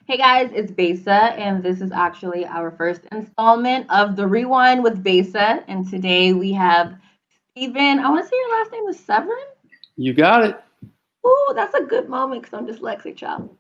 Hey guys, it's Besa, and this is actually our first installment of the Rewind with Besa. And today we have Steven. I want to say your last name is Severin. You got it. Ooh, that's a good moment because I'm dyslexic, child.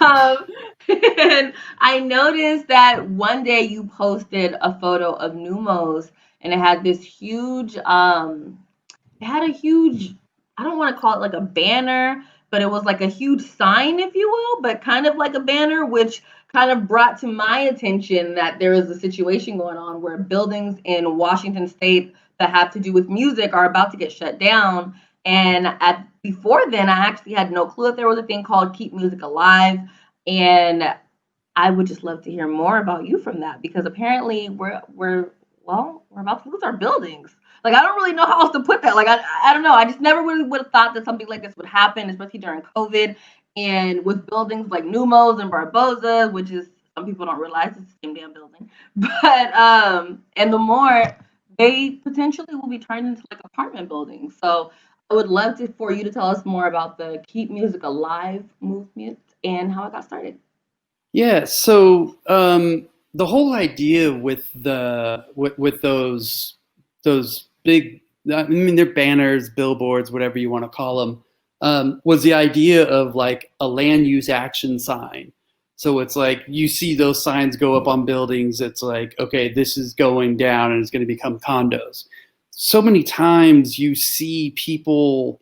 um, and I noticed that one day you posted a photo of Numos, and it had this huge it had a huge, I don't want to call it like a banner, but it was like a huge sign, if you will, but kind of like a banner, which kind of brought to my attention that there is a situation going on where buildings in Washington state that have to do with music are about to get shut down. And at before then, I actually had no clue that there was a thing called Keep Music Alive. And I would just love to hear more about you from that because apparently we're about to lose our buildings. Like I don't really know how else to put that. Like I don't know. I just never really would have thought that something like this would happen, especially during COVID and with buildings like Numos and Barbosa, which is some people don't realize it's the same damn building. But and the more they potentially will be turned into like apartment buildings. So I would love to for you to tell us more about the Keep Music Alive movement and how it got started. Yeah. So the whole idea with those big, I mean, they're banners, billboards, whatever you want to call them, was the idea of like a land use action sign. So it's like you see those signs go up on buildings. It's like, okay, this is going down and it's going to become condos. So many times you see people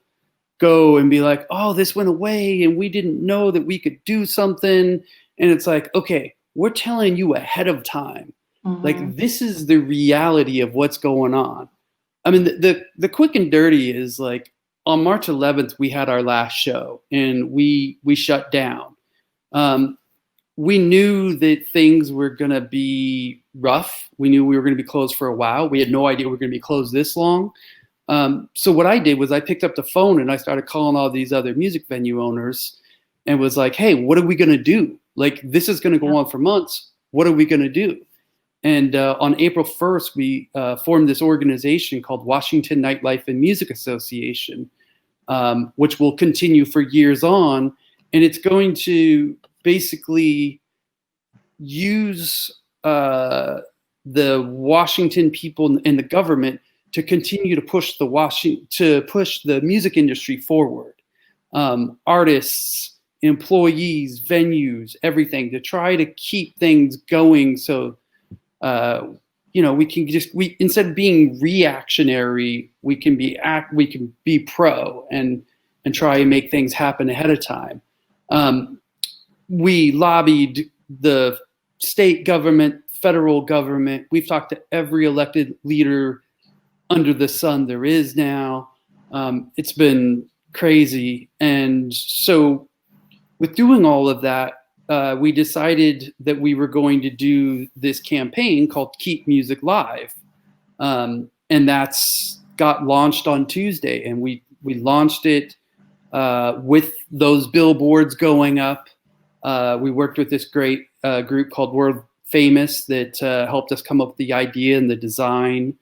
go and be like, oh, this went away and we didn't know that we could do something. And it's like, okay, we're telling you ahead of time. Mm-hmm. Like, this is the reality of what's going on. I mean, the quick and dirty is like on March 11th, we had our last show and we shut down. Um, we knew that things were going to be rough. We knew we were going to be closed for a while. We had no idea we were going to be closed this long. So what I did was I picked up the phone and I started calling all these other music venue owners and was like, hey, what are we going to do? Like, this is going to go Yeah. on for months. What are we going to do? And on April 1st, we formed this organization called Washington Nightlife and Music Association, which will continue for years on. And it's going to basically use the Washington people and the government to continue to push the music industry forward. Artists, employees, venues, everything, to try to keep things going. So, we can instead of being reactionary, we can be pro and try and make things happen ahead of time. We lobbied the state government, federal government. We've talked to every elected leader under the sun there is now. It's been crazy. And so with doing all of that, we decided that we were going to do this campaign called Keep Music Live. And that's got launched on Tuesday. And we launched it with those billboards going up. We worked with this great group called World Famous that helped us come up with the idea and the design.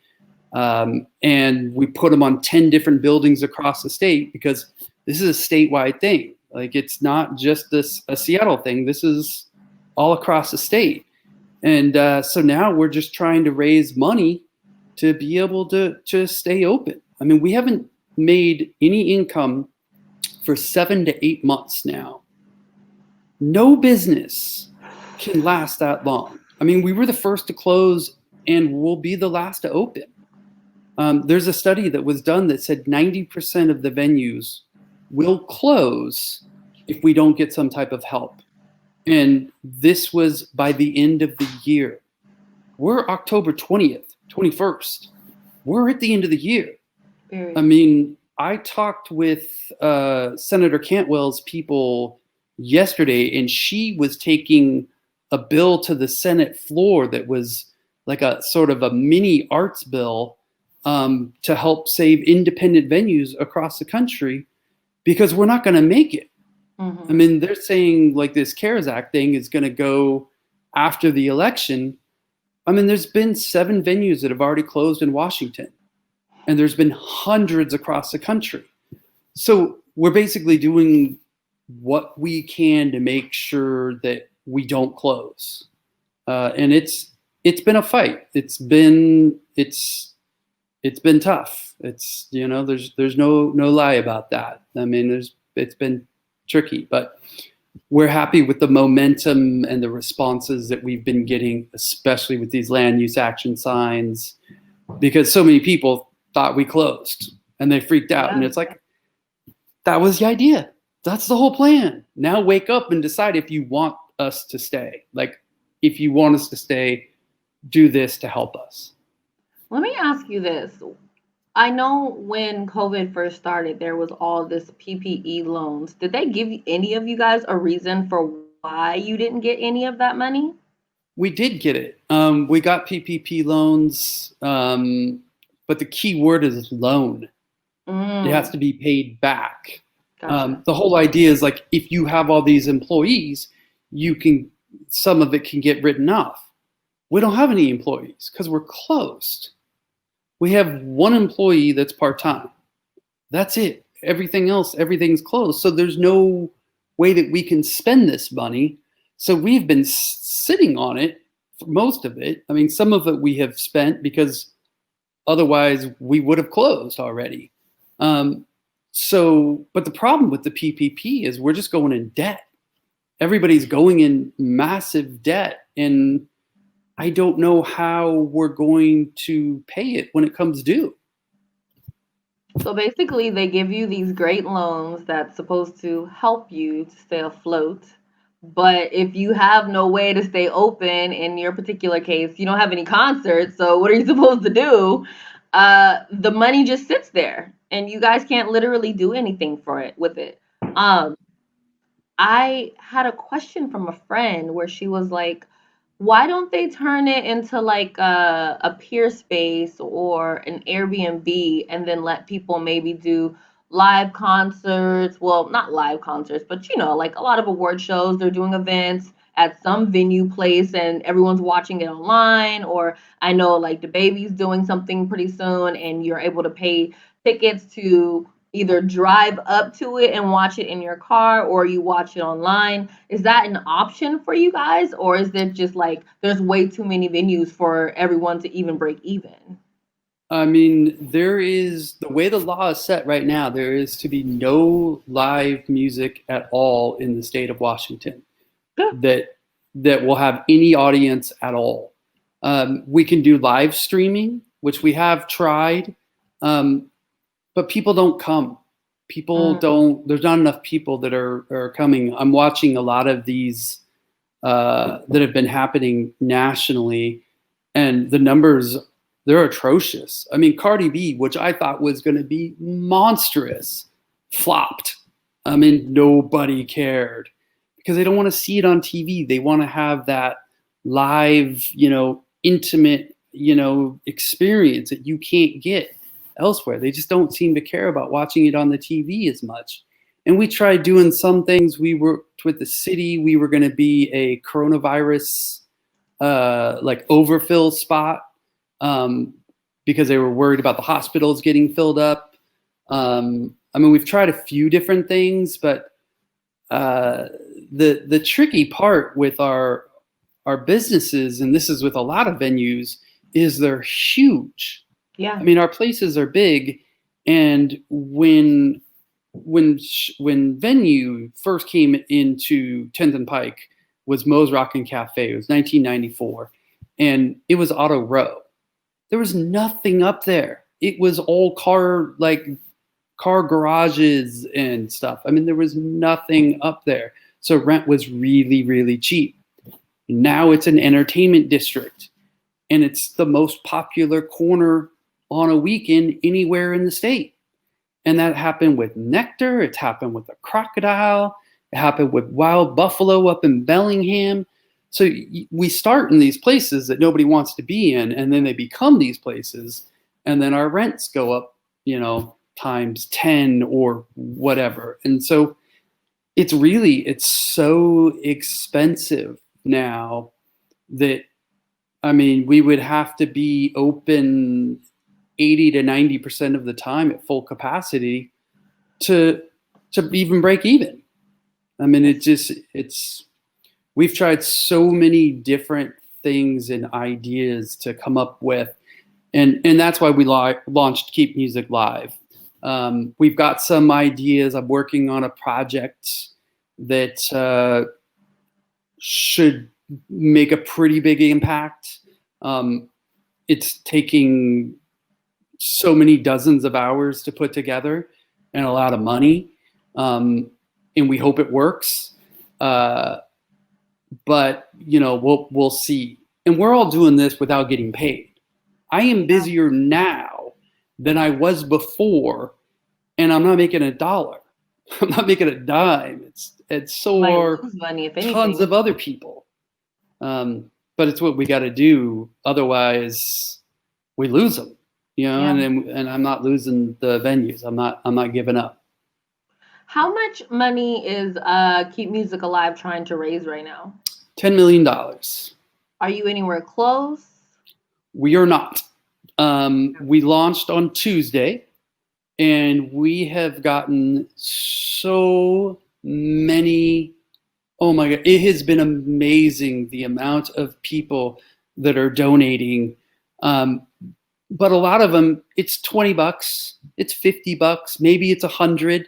And we put them on 10 different buildings across the state because this is a statewide thing. Like, it's not just a Seattle thing. This is all across the state. And so now we're just trying to raise money to be able to stay open. I mean, we haven't made any income for 7 to 8 months now. No business can last that long. I mean, we were the first to close and we'll be the last to open. There's a study that was done that said 90% of the venues will close if we don't get some type of help. And this was by the end of the year. We're October 20th, 21st. We're at the end of the year. I mean, I talked with Senator Cantwell's people yesterday, and she was taking a bill to the Senate floor that was like a sort of a mini arts bill to help save independent venues across the country, because we're not going to make it. Mm-hmm. I mean, they're saying like this CARES Act thing is going to go after the election. I mean, there's been 7 venues that have already closed in Washington, and there's been hundreds across the country. So we're basically doing what we can to make sure that we don't close. And it's been a fight. It's been tough. It's, there's no lie about that. I mean, it's been tricky, but we're happy with the momentum and the responses that we've been getting, especially with these land use action signs, because so many people thought we closed and they freaked out. Yeah. And it's like, that was the idea. That's the whole plan. Now wake up and decide if you want us to stay. Like, if you want us to stay, do this to help us. Let me ask you this. I know when COVID first started, there was all this PPE loans. Did they give any of you guys a reason for why you didn't get any of that money? We did get it. We got PPP loans, but the key word is loan. It has to be paid back. Gotcha. The whole idea is like, if you have all these employees, some of it can get written off. We don't have any employees because we're closed. We have one employee that's part-time. That's it. Everything's closed. So there's no way that we can spend this money. So we've been sitting on it for most of it. I mean, some of it we have spent because otherwise we would have closed already. But the problem with the PPP is we're just going in debt. Everybody's going in massive debt, and I don't know how we're going to pay it when it comes due. So basically, they give you these great loans that's supposed to help you to stay afloat. But if you have no way to stay open, in your particular case, you don't have any concerts, so what are you supposed to do? The money just sits there, and you guys can't literally do anything with it. I had a question from a friend where she was like, why don't they turn it into like a peer space or an Airbnb and then let people maybe do live concerts? Well, not live concerts, but like a lot of award shows, they're doing events at some venue place and everyone's watching it online. Or I know like the baby's doing something pretty soon and you're able to pay tickets to either drive up to it and watch it in your car or you watch it online. Is that an option for you guys? Or is it just like there's way too many venues for everyone to even break even? I mean, there is, the way the law is set right now, there is to be no live music at all in the state of Washington that will have any audience at all. We can do live streaming, which we have tried. But people don't come. There's not enough people that are coming. I'm watching a lot of these that have been happening nationally, and the numbers, they're atrocious. I mean, Cardi B, which I thought was going to be monstrous, flopped. I mean, nobody cared because they don't want to see it on TV. They want to have that live, intimate, experience that you can't get elsewhere. They just don't seem to care about watching it on the TV as much. And we tried doing some things. We worked with the city. We were going to be a coronavirus like overfill spot because they were worried about the hospitals getting filled up. I mean, we've tried a few different things, but the tricky part with our businesses, and this is with a lot of venues, is they're huge. Yeah. I mean, our places are big, and when Venue first came into 10th and Pike was Moe's Rockin' Cafe. It was 1994, and it was Auto Row. There was nothing up there. It was all car garages and stuff. I mean, there was nothing up there. So rent was really, really cheap. Now it's an entertainment district, and it's the most popular corner on a weekend anywhere in the state. And that happened with Nectar. It's happened with the Crocodile. It happened with Wild Buffalo up in Bellingham. So we start in these places that nobody wants to be in, and then they become these places, and then our rents go up, times 10 or whatever. And so it's so expensive now that, I mean, we would have to be open 80 to 90% of the time at full capacity to even break even. I mean, we've tried so many different things and ideas to come up with, and that's why we launched Keep Music Live. We've got some ideas. I'm working on a project that should make a pretty big impact. It's taking so many dozens of hours to put together and a lot of money. And we hope it works. But we'll see. And we're all doing this without getting paid. I am busier now than I was before, and I'm not making $1. I'm not making a dime. It's so are tons of other people. But it's what we got to do. Otherwise, we lose them. And I'm not losing the venues. I'm not giving up. How much money is Keep Music Alive trying to raise right now? $10 million. Are you anywhere close? We are not. We launched on Tuesday, and we have gotten so many. Oh my God, it has been amazing the amount of people that are donating. But a lot of them, it's $20, it's $50, maybe it's $100.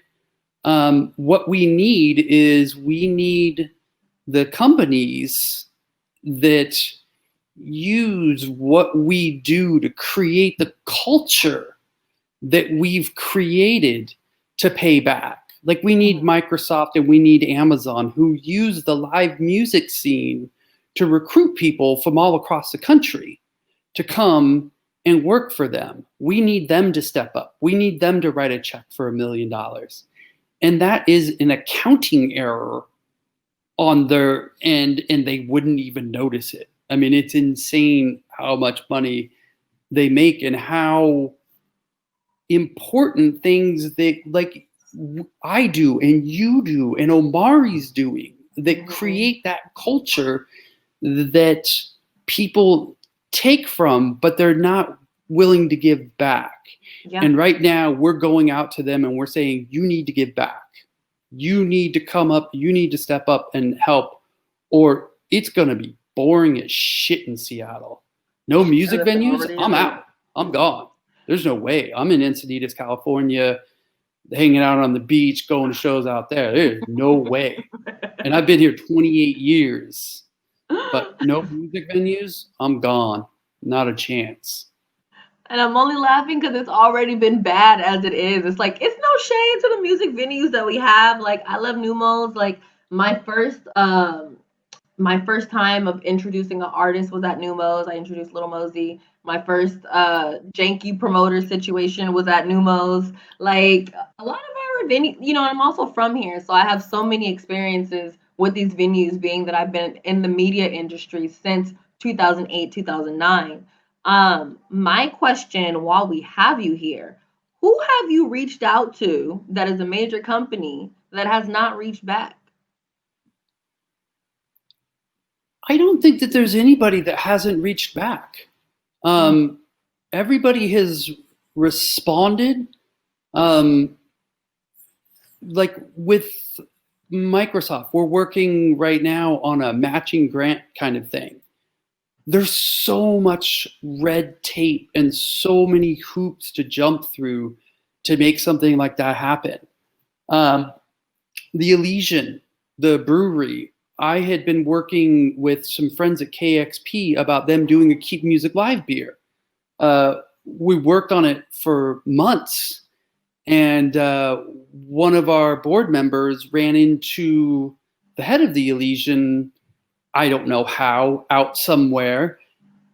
What we need the companies that use what we do to create the culture that we've created to pay back. Like we need Microsoft and we need Amazon, who use the live music scene to recruit people from all across the country to come and work for them. We need them to step up. We need them to write a check for $1 million. And that is an accounting error on their end, and they wouldn't even notice it. I mean, it's insane how much money they make and how important things they like I do and you do and Omari's doing that create that culture that people take from, but they're not willing to give back. Yeah. And right now we're going out to them and we're saying, you need to give back. You need to come up. You need to step up and help, or it's going to be boring as shit in Seattle. No music venues. I'm out. I'm gone. There's no way. I'm in Encinitas, California, hanging out on the beach, going to shows out there. There's no way. And I've been here 28 years, but no music venues. I'm gone. Not a chance. And I'm only laughing because it's already been bad as it is. It's like, it's no shade to the music venues that we have. Like, I love Numos. Like, my first time of introducing an artist was at Numos. I introduced Little Mosey. My first janky promoter situation was at Numos. Like, a lot of our venues, I'm also from here. So I have so many experiences with these venues, being that I've been in the media industry since 2008, 2009. My question while we have you here, who have you reached out to that is a major company that has not reached back? I don't think that there's anybody that hasn't reached back. Everybody has responded. Like with Microsoft, we're working right now on a matching grant kind of thing. There's so much red tape and so many hoops to jump through to make something like that happen. The Elysian, the brewery, I had been working with some friends at KXP about them doing a Keep Music Live beer. We worked on it for months, and one of our board members ran into the head of the Elysian, I don't know how, out somewhere.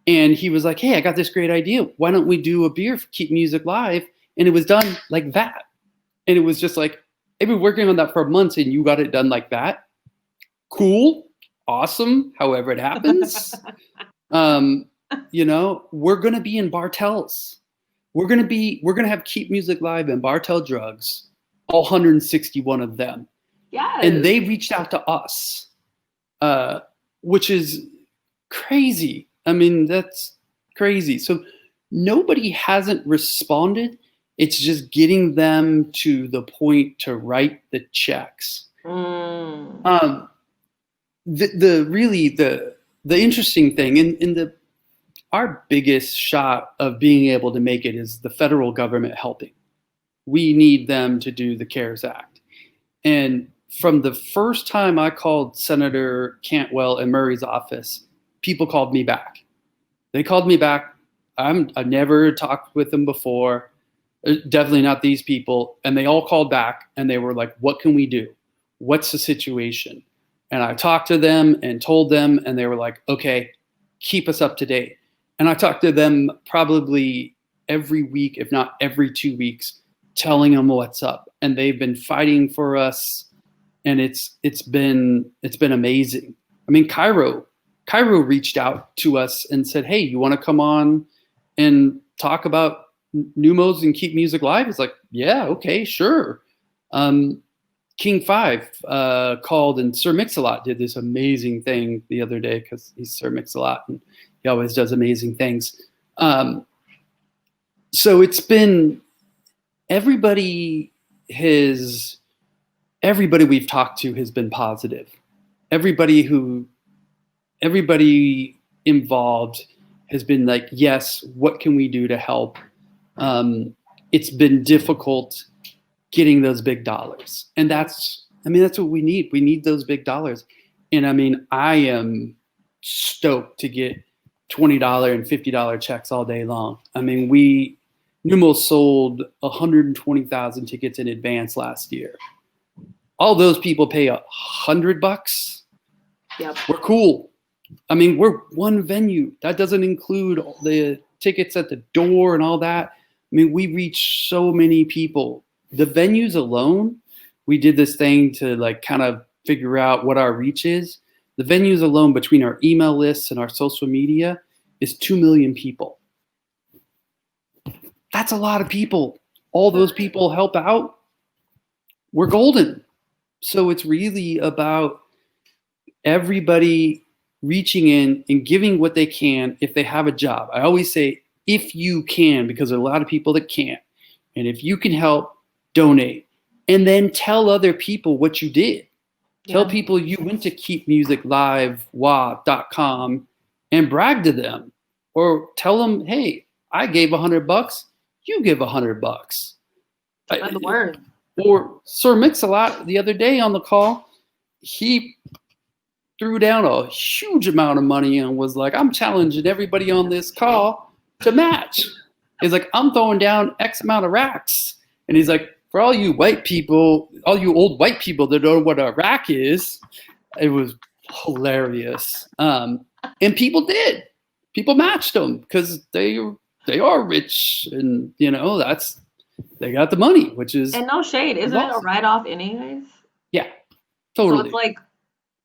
And he was like, hey, I got this great idea. Why don't we do a beer for Keep Music Live? And it was done like that. And it was just like, I've been working on that for months and you got it done like that. Cool. Awesome. However it happens. We're going to be in Bartell's. We're going to have Keep Music Live and Bartell Drugs, all 161 of them. Yes. And they reached out to us. Which is crazy. I mean, that's crazy. So nobody hasn't responded. It's just getting them to the point to write the checks. Mm. Um, the interesting thing in the our biggest shot of being able to make it is the federal government helping. We need them to do the CARES Act. And from the first time I called Senator Cantwell and Murray's office, people called me back. They called me back. I've never talked with them before, definitely not these people. And they all called back and they were like, what can we do? What's the situation? And I talked to them and told them, and they were like, okay, keep us up to date. And I talked to them probably every week, if not every 2 weeks, telling them what's up. And they've been fighting for us, and it's been amazing. I mean, Cairo reached out to us and said, hey, you want to come on and talk about Numos and keep music live? It's like, yeah, okay, sure. King 5 called, and Sir Mix-a-Lot did this amazing thing the other day, because he's Sir Mix-a-Lot and he always does amazing things. So it's been everybody we've talked to has been positive. Everybody involved has been like, yes, what can we do to help? It's been difficult getting those big dollars. And that's what we need. We need those big dollars. And I mean, I am stoked to get $20 and $50 checks all day long. I mean, Numos sold 120,000 tickets in advance last year. All those people pay $100. Yep. We're cool. I mean, we're one venue. That doesn't include the tickets at the door and all that. I mean, we reach so many people. The venues alone, we did this thing to like kind of figure out what our reach is. The venues alone, between our email lists and our social media, is 2 million people. That's a lot of people. All those people help out. We're golden. So it's really about everybody reaching in and giving what they can if they have a job. I always say, if you can, because there are a lot of people that can't. And if you can help, donate. And then tell other people what you did. Yeah. Tell people you went to keepmusiclive.com and brag to them. Or tell them, hey, I gave $100, you give $100. Spread the word. Or Sir Mix-a-Lot the other day on the call, he threw down a huge amount of money and was like, I'm challenging everybody on this call to match. He's like, I'm throwing down X amount of racks. And he's like, for all you white people, all you old white people that don't know what a rack is, it was hilarious. And people did. People matched them because they are rich, and you know they got the money, which is, and no shade, isn't awesome. It a write-off anyways? Yeah, totally. So it's like,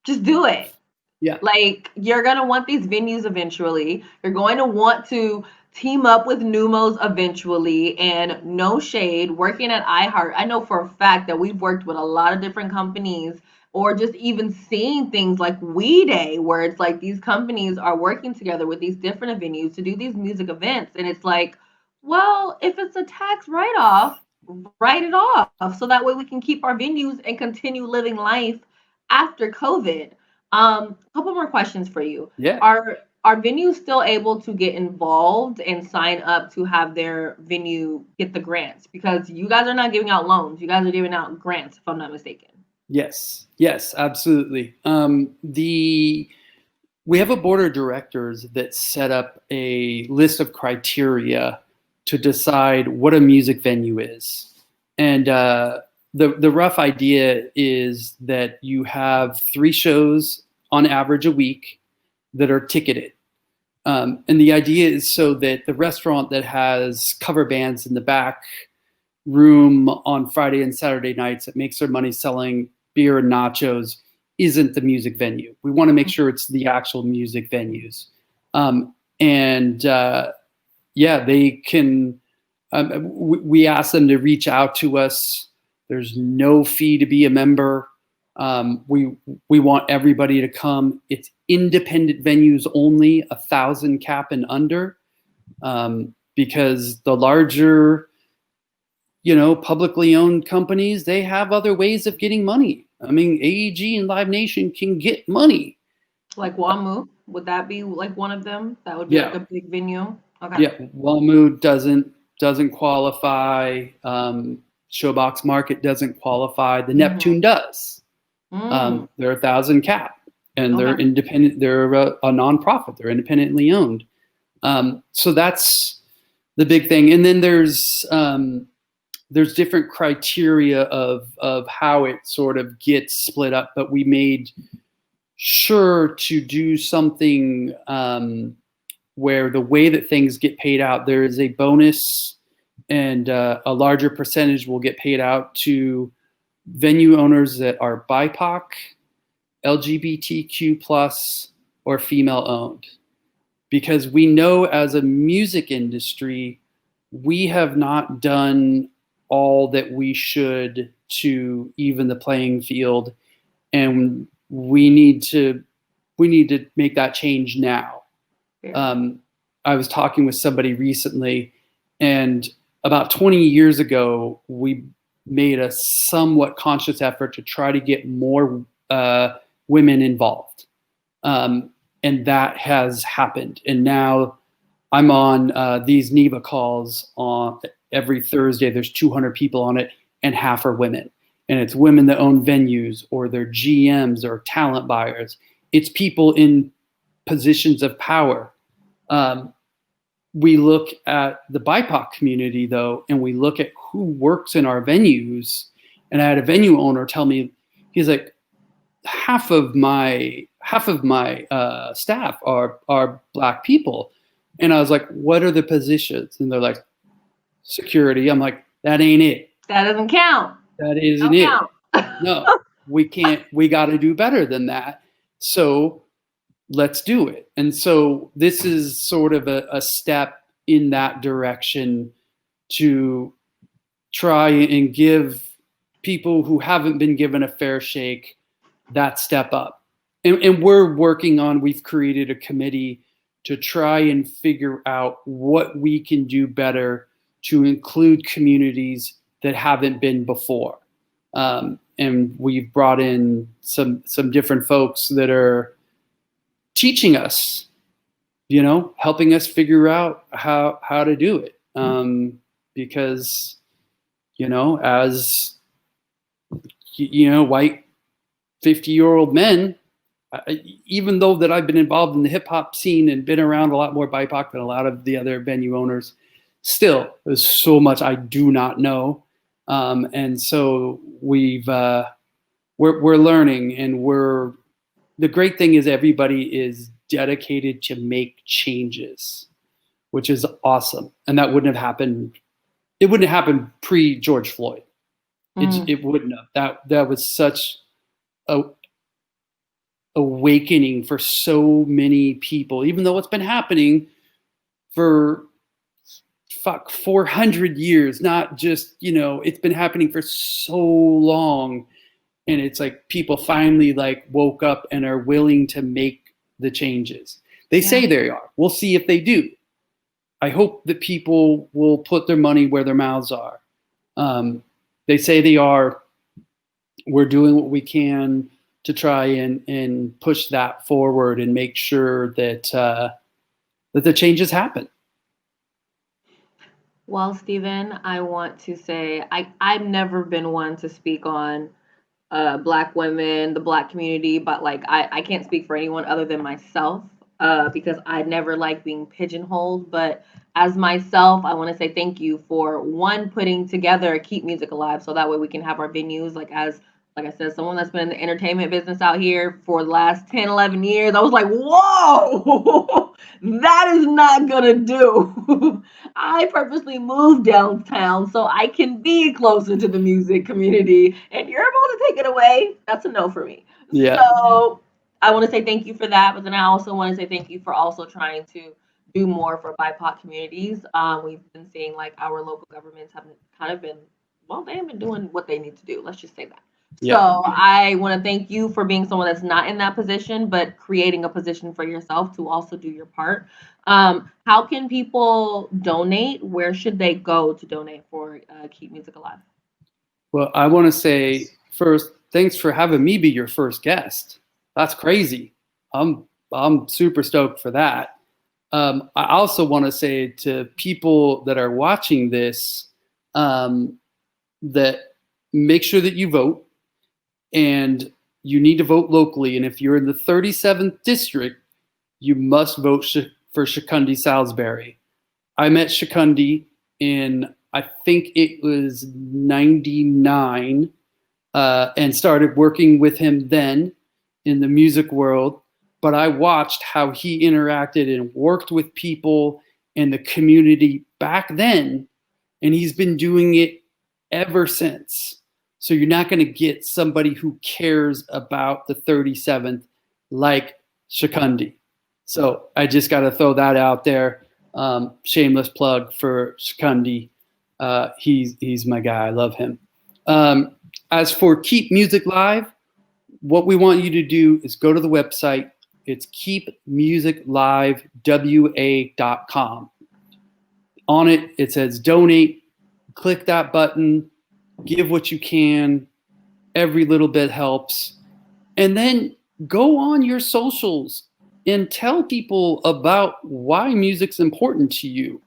just do it. Yeah. Like, you're gonna want these venues eventually. You're going to want to team up with Numos eventually, and no shade, working at iHeart, I know for a fact that we've worked with a lot of different companies, or just even seeing things like We Day, where it's like these companies are working together with these different venues to do these music events. And it's like, well, if it's a tax write-off, write it off so that way we can keep our venues and continue living life after COVID. A couple more questions for you. Yeah. Are venues still able to get involved and sign up to have their venue get the grants? Because you guys are not giving out loans. You guys are giving out grants, if I'm not mistaken. Yes, absolutely. We have a board of directors that set up a list of criteria to decide what a music venue is. And the rough idea is that you have 3 shows on average a week that are ticketed. And the idea is so that the restaurant that has cover bands in the back room on Friday and Saturday nights that makes their money selling beer and nachos isn't the music venue. We want to make sure it's the actual music venues. They can, we ask them to reach out to us. There's no fee to be a member. We want everybody to come. It's independent venues only, 1,000 cap and under, because the larger, publicly owned companies, they have other ways of getting money. I mean, AEG and Live Nation can get money. Like WAMU, would that be like one of them? That would be like Yeah, a big venue. Okay. yeah. WAMU doesn't qualify. Showbox Market doesn't qualify. The Mm-hmm. Neptune does. Mm. They're 1,000 cap, and they're Okay. independent. They're a nonprofit. They're independently owned. So that's the big thing. And then there's different criteria of how it sort of gets split up. But we made sure to do something where the way that things get paid out, there is a bonus, and a larger percentage will get paid out to venue owners that are BIPOC, LGBTQ plus, or female owned. Because we know as a music industry, we have not done all that we should to even the playing field, and we need to make that change now. Yeah. I was talking with somebody recently, and about 20 years ago, we made a somewhat conscious effort to try to get more women involved. And that has happened. And now I'm on these NEVA calls on every Thursday. There's 200 people on it, and half are women. And it's women that own venues, or they're GMs or talent buyers. It's people in positions of power. We look at the BIPOC community, though, and we look at who works in our venues. And I had a venue owner tell me, he's like, half of my staff are Black people. And I was like, what are the positions? And they're like, security. I'm like, that ain't it. That doesn't count. That isn't Don't it. count. No, we can't. We got to do better than that. So let's do it. And so this is sort of a step in that direction to try and give people who haven't been given a fair shake that step up. And we've created a committee to try and figure out what we can do better to include communities that haven't been before. And we've brought in some different folks that are teaching us, helping us figure out how to do it. Because, as white 50-year-old men, even though that I've been involved in the hip hop scene and been around a lot more BIPOC than a lot of the other venue owners, still there's so much I do not know. And so we're learning, and the great thing is everybody is dedicated to make changes, which is awesome. And that wouldn't have happened. It wouldn't have happened pre George Floyd. It wouldn't have. That was such a awakening for so many people, even though it's been happening for 400 years, not just, it's been happening for so long. And it's like people finally woke up and are willing to make the changes. They say they are. We'll see if they do. I hope that people will put their money where their mouths are. They say they are. We're doing what we can to try and push that forward and make sure that that the changes happen. Well, Stephen, I want to say I've never been one to speak on Black women, the Black community, but I can't speak for anyone other than myself because I never like being pigeonholed. But as myself, I want to say thank you for one, putting together Keep Music Alive, so that way we can have our venues. Like I said, someone that's been in the entertainment business out here for the last 10, 11 years, I was like, whoa, that is not gonna do. I purposely moved downtown so I can be closer to the music community, and you're able to take it away. That's a no for me. Yeah. So I want to say thank you for that, but then I also want to say thank you for also trying to do more for BIPOC communities. We've been seeing our local governments have kind of been, well, they haven't been doing what they need to do. Let's just say that. Yeah. So I want to thank you for being someone that's not in that position, but creating a position for yourself to also do your part. How can people donate? Where should they go to donate for Keep Music Alive? Well, I want to say first, thanks for having me be your first guest. That's crazy. I'm super stoked for that. I also want to say to people that are watching this that make sure that you vote, and you need to vote locally. And if you're in the 37th district, you must vote for Shakundi Salisbury. I met Shakundi in, I think it was 99, and started working with him then in the music world. But I watched how he interacted and worked with people in the community back then, and he's been doing it ever since. So you're not going to get somebody who cares about the 37th like Shakundi. So I just got to throw that out there. Shameless plug for Shakundi. He's my guy. I love him. As for Keep Music Live, what we want you to do is go to the website. It's keepmusiclivewa.com. On it, it says donate. Click that button. Give what you can. Every little bit helps. And then go on your socials and tell people about why music's important to you.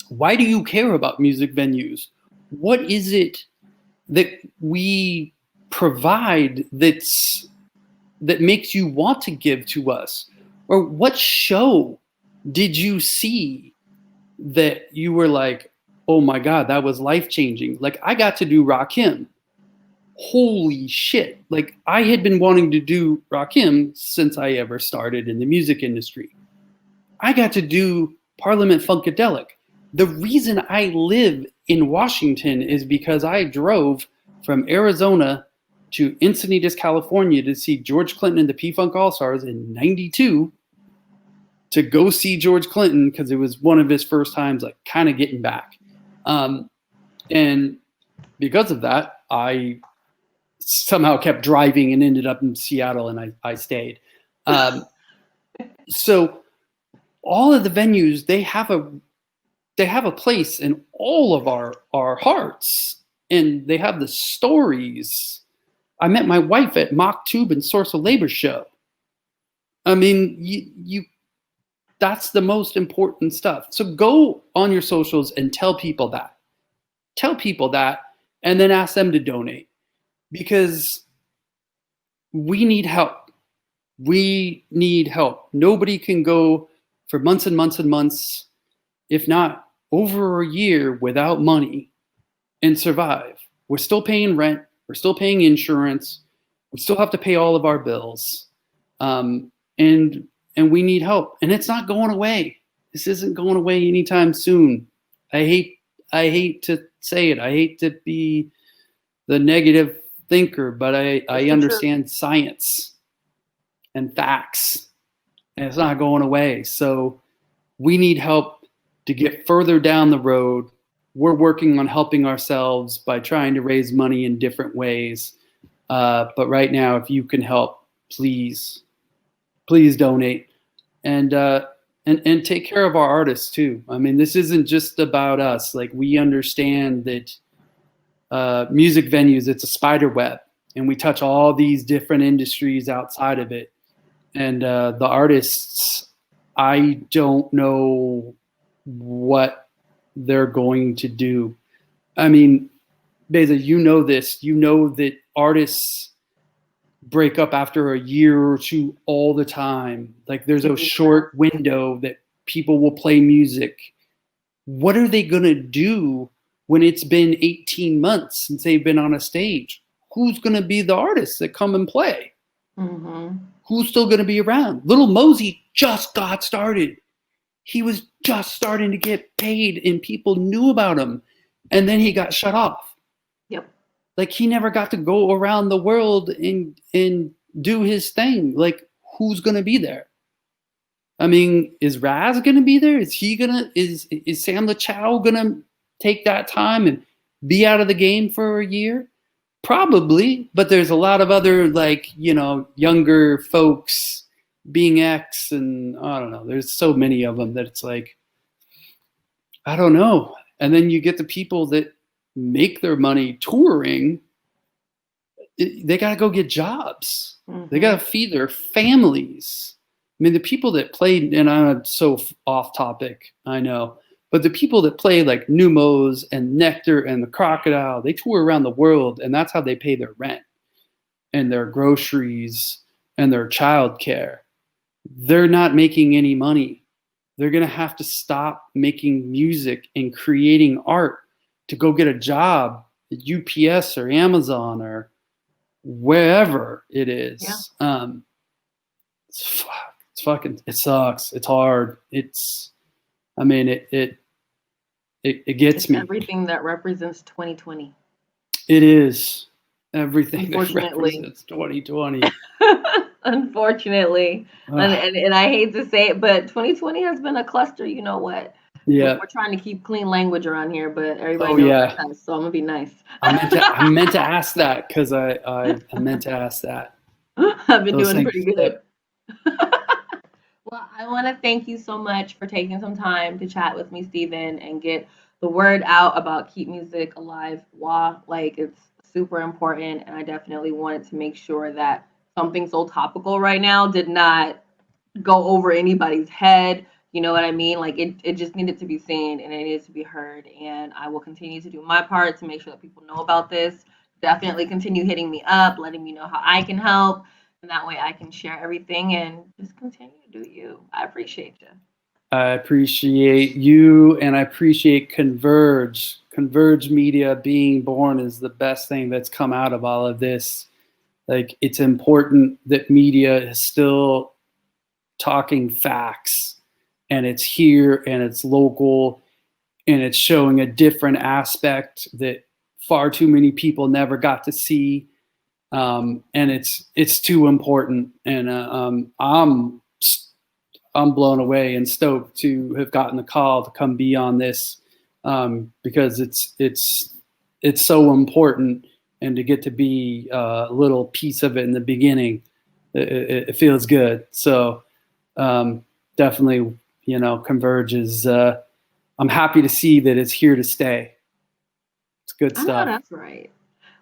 Why do you care about music venues? What is it that we provide that makes you want to give to us? Or what show did you see that you were like, oh my God, that was life-changing? Like, I got to do Rakim. Holy shit. Like, I had been wanting to do Rakim since I ever started in the music industry. I got to do Parliament Funkadelic. The reason I live in Washington is because I drove from Arizona to Encinitas, California to see George Clinton and the P-Funk All-Stars in 92, to go see George Clinton because it was one of his first times, like, kind of getting back. And because of that, I somehow kept driving and ended up in Seattle, and I stayed. So all of the venues, they have a place in all of our hearts, and they have the stories. I met my wife at Mock Tube and Source of Labor show. I mean, you that's the most important stuff. So go on your socials and tell people that. Tell people that, and then ask them to donate, because we need help. We need help. Nobody can go for months and months and months, if not over a year, without money and survive. We're still paying rent. We're still paying insurance. We still have to pay all of our bills. And we need help. And it's not going away. This isn't going away anytime soon. I hate to say it. I hate to be the negative thinker, but I understand science and facts, and it's not going away. So we need help to get further down the road. We're working on helping ourselves by trying to raise money in different ways. But right now, if you can help, please donate, and take care of our artists too. I mean, this isn't just about us. Like, we understand that music venues, it's a spider web, and we touch all these different industries outside of it. And the artists, I don't know what they're going to do. I mean, Besa, you know this. You know that artists break up after a year or two all the time. Like, there's a short window that people will play music. What are they going to do when it's been 18 months since they've been on a stage? Who's going to be the artists that come and play? Mm-hmm. Who's still going to be around? Little Mosey just got started. He was just starting to get paid, and people knew about him. And then he got shut off. Yep. Like, he never got to go around the world and do his thing. Like, who's going to be there? I mean, is Raz going to be there? Is Sam LaChow going to take that time and be out of the game for a year? Probably, but there's a lot of other, like, younger folks being X, and I don't know. There's so many of them that it's like, I don't know. And then you get the people that make their money touring. they got to go get jobs. Mm-hmm. They got to feed their families. I mean, the people that played, and I'm so off topic, I know, but the people that play like Numos and Nectar and the Crocodile, they tour around the world, and that's how they pay their rent and their groceries and their childcare. They're not making any money. They're going to have to stop making music and creating art to go get a job at UPS or Amazon or wherever it is. Yeah. It's fucking, it sucks. It's hard. I mean, it gets It's me. everything that represents 2020. It is everything that Unfortunately. represents 2020. Unfortunately. And I hate to say it, but 2020 has been a cluster. You know what? Yeah. We're trying to keep clean language around here, but everybody knows that, so I'm gonna be nice. I meant to ask that because I meant to ask that. I've been doing pretty good. Well, I want to thank you so much for taking some time to chat with me, Steven, and get the word out about Keep Music Alive. WA, like it's super important, and I definitely wanted to make sure that something so topical right now did not go over anybody's head. You know what I mean? Like it just needed to be seen and it needed to be heard. And I will continue to do my part to make sure that people know about this. Definitely continue hitting me up, letting me know how I can help. And that way I can share everything and just continue to do you. I appreciate you. I appreciate you, and I appreciate Converge. Converge Media being born is the best thing that's come out of all of this. Like, it's important that media is still talking facts, and it's here, and it's local, and it's showing a different aspect that far too many people never got to see. And it's too important, and I'm blown away and stoked to have gotten the call to come be on this, because it's so important, and to get to be a little piece of it in the beginning, it feels good. So definitely, Converge is. I'm happy to see that it's here to stay. It's good stuff. I know that's right.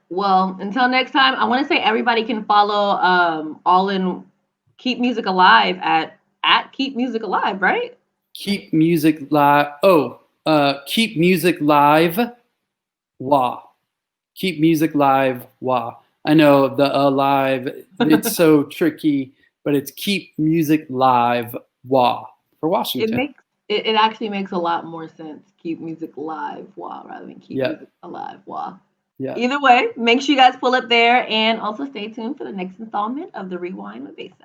Well, until next time, I want to say everybody can follow all in Keep Music Alive at Keep Music Alive, right? Keep Music Live. Keep Music Live. WA. Keep Music Live. WA. I know the alive. It's so tricky, but it's Keep Music Live. WA for Washington. It actually makes a lot more sense. Keep Music Live. WA rather than Keep Music Alive. WA. Yeah. Either way, make sure you guys pull up there and also stay tuned for the next installment of the Rewind with Besa.